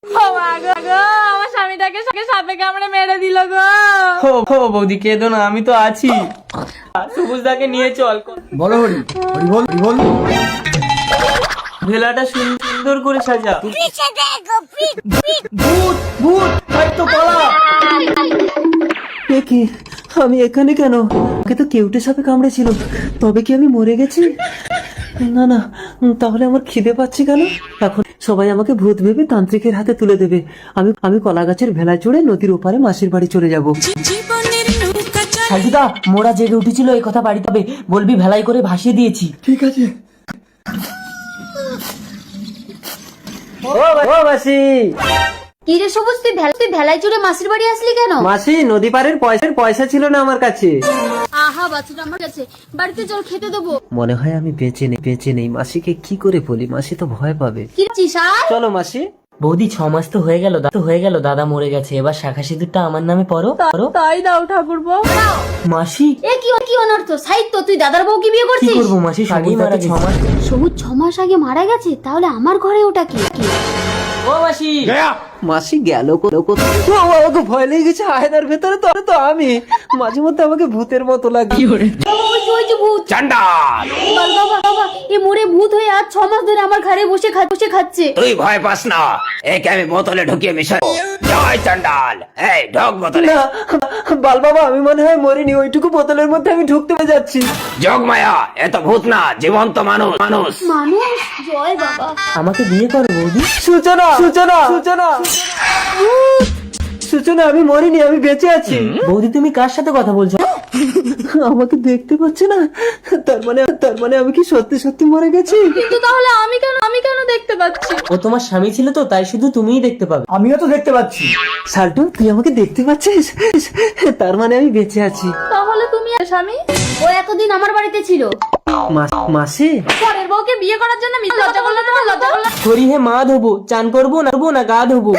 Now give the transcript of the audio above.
আমার স্বামীটাকে সাপে কামড়ে মেরে দিল গো। ও বৌদি কেঁদো না, আমি তো আছি। সবুজদাকে নিয়ে চল। বলো হরি হরি বল হরি বল। ভেলাটা সুন্দর করে সাজা। ভূত ভূত, তাই তো পালা। কি আমি এখানে কেন? আমাকে তো কেউটে সাপে কামড়েছিল, তবে কি আমি মরে গেছি? না না, তাহলে আমার খিদে পাচ্ছে কেন? এখন সবাই আমাকে ভূত ভেবে তান্ত্রিকের হাতে তুলে দেবে। আমি কলা গাছের ভেলায় চড়ে নদীর ওপারে মাসির বাড়ি চলে যাব। সাজুদা, মোরা জেগে উঠেছিল এই কথা বাড়িতে হবে, বলবি ভেলাই করে ভাসিয়ে দিয়েছি। ঠিক আছে। ও মাসি। কি রে সবুজ, তুই ভেলায় চড়ে মাসির বাড়ি আসলি কেন? মাসি, নদী পারের পয়সা ছিল না আমার কাছে। আহা বাচ্চাটা আমার কাছে, বাড়িতে চল খেতে দেবো। মনে হয় আমি বেঁচে নেই। মাসিকে কি করে বলি? মাসি তো ভয় পাবে। কি চিস আর? চলো মাসি। বৌদি 6 মাস তো হয়ে গেল, দাদা মরে গেছে, এবার শাখা সিঁদুরটা আমার নামে পরো। তাই দাও ঠাকুরপো। মাসি এ কি অনর্থ সাহিত্য, তুই দাদার বউকে বিয়ে কি করছিস? করবো মাসি, আগেই মারা 6 মাস। সবুজ 6 মাস আগে মারা গেছে, তাহলে আমার ঘরে ওটা কি? ও মাসি, মাসি গেল কোথায়? আমাকে ভয় লেগে গেছে। আয়নার ভেতরে তো আমি মাঝে মধ্যে আমাকে ভূতের মতো লাগে। ওই যে ভূত চান্ডাল। বাবা এ মরে ভূত হয়ে আজ 6 মাস ধরে আমার ঘরে বসে খাচ্ছে। তুই ভয় পাস না, একে আমি বোতলে ঢুকিয়ে মিশাবো। জয় চান্ডাল, এই ঢোক বোতলে। না বাল বাবা, আমি মনে হয় মরিনি। ওইটুকু বোতলের মধ্যে আমি ঢুকতে যাচ্ছি। যোগ মায়া, এ তো ভূত না, জীবন্ত মানুষ। মানুষ জয় বাবা। আমাকে বিয়ে করো বৌদি। সূচনা আমি মরিনি, আমি বেঁচে আছি। বৌদি তুমি কার সাথে কথা বলছো? আমাকে দেখতে পাচ্ছে না? তার মানে আমি কি সত্যি মরে গেছি? কিন্তু তাহলে আমি কেন দেখতে পাচ্ছি? ও তোমার স্বামী ছিল তো, তাই শুধু তুমিই দেখতে পাবে। আমিও তো দেখতে পাচ্ছি। সাল্টু, তুই আমাকে দেখতে পাচ্ছিস? তার মানে আমি বেঁচে আছি। তাহলে তুমি স্বামী? ও এতদিন আমার বাড়িতে ছিল। মাসি, পরের বউকে বিয়ে করার জন্য লজ্জা করলে তোমার লজ্জা করলে? হরি হে মা ধোবো, চান করবো না গা ধোবো।